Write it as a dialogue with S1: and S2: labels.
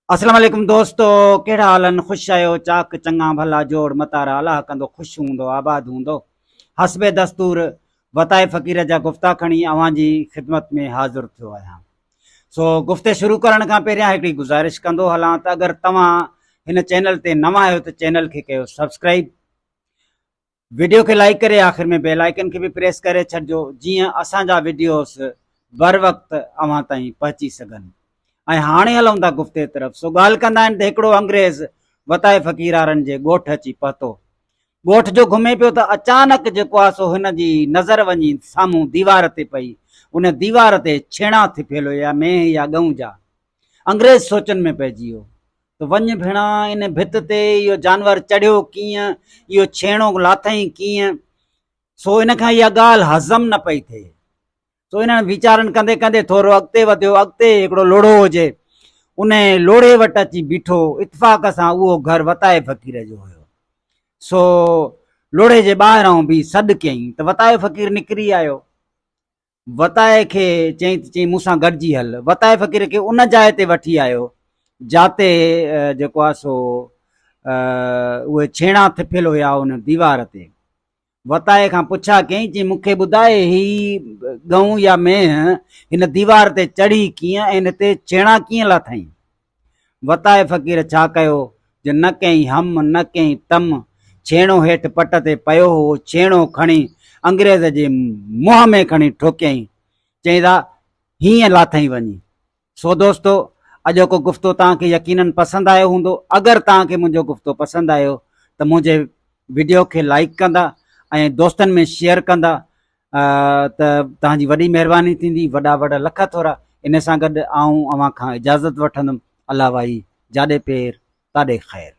S1: अस्सलाम वालेकुम दोस्तों, कहिड़ा हालनि? ख़ुशि आहियो? चाक चङा भला जोड़ मतारा अलाह कंदो ख़ुशि हूंदो आबाद हूंदो। हसबे दस्तूर वताए फ़क़ीर जा गुफ़्ता खणी अव्हां जी ख़िदमत में हाज़िर थियो आहियां। सो गुफ़्ते शुरू करण खां पहिरियां हिकिड़ी गुज़ारिश कंदो हलां त अगरि तव्हां हिन चैनल ते नवां आहियो त चैनल खे कयो सब्सक्राइब, वीडियो खे लाइक करे आख़िर में बेल आइकन खे भी प्रेस करे छॾिजो जीअं असांजा वीडियोस बर वक़्तु अव्हां ताईं पहुची सघनि। ऐं हाणे हलूं था गुफ़्ते तरफ़। सो ॻाल्हि कंदा आहिनि त हिकिड़ो अंग्रेज़ वताए फ़क़ीरारनि जे ॻोठ अची पहुतो। ॻोठ जो घुमे पियो त अचानक जेको आहे सो हिन जी नज़र वञी साम्हूं दीवार ते पई। उन दीवार ते छेणा थिपियल हुया, मेंह या ॻऊं जा। अंग्रेज़ सोचनि में पइजी वियो त वञ भेणा, इन भित ते इहो जानवर चढ़ियो कीअं, इहो छेणो लाथई कीअं। सो इन खां इहा ॻाल्हि हज़म न पई थिए। सो इन्हनि वीचारनि कंदे कंदे थोरो अॻिते वधियो। अॻिते हिकिड़ो लोढ़ो हुजे, उन लोढ़े वटि अची बीठो। इतफ़ाक़ सां उहो घर वताए फ़क़ीर जो हुयो। सो लोढ़े जे ॿाहिरां बि सॾु कयईं त वताए फ़क़ीर निकिरी आयो। वताए खे चई त चई मूंसां गॾिजी हल। वताए फ़क़ीर खे उन जाइ ते वठी आयो जाते जेको आहे सो उहे छेणा थिपियल हुया उन दीवार ते। वताए खां पुछा कयईं, चई मूंखे ॿुधाए ही ॻऊं या मेंह हिन दीवार ते चढ़ी कीअं, हिन ते छेणा कीअं लाथई? वताए फ़क़ीर छा कयो जो न कयईं हम न कयईं तम, छेणो हेठि पट ते पियो हो, छेणो खणी अंग्रेज़ जे मुंहं में खणी ठोकयईं। चई था हीअं लाथई वञी। सो दोस्तो, अॼोको गुफ़्तो तव्हांखे यकीनन पसंदि आयो हूंदो। अगरि तव्हांखे मुंहिंजो गुफ़्तो पसंदि आयो त मुंहिंजे वीडियो खे लाइक कंदा ऐं दोस्तनि में शेयर कंदा त तव्हांजी वॾी महिरबानी थींदी। वॾा वॾा लख थोरा। इन सां गॾु आऊं अव्हां खां इजाज़त वठंदुमि। अल्लाह भाई जाॾे पेर ताॾे ख़ैर।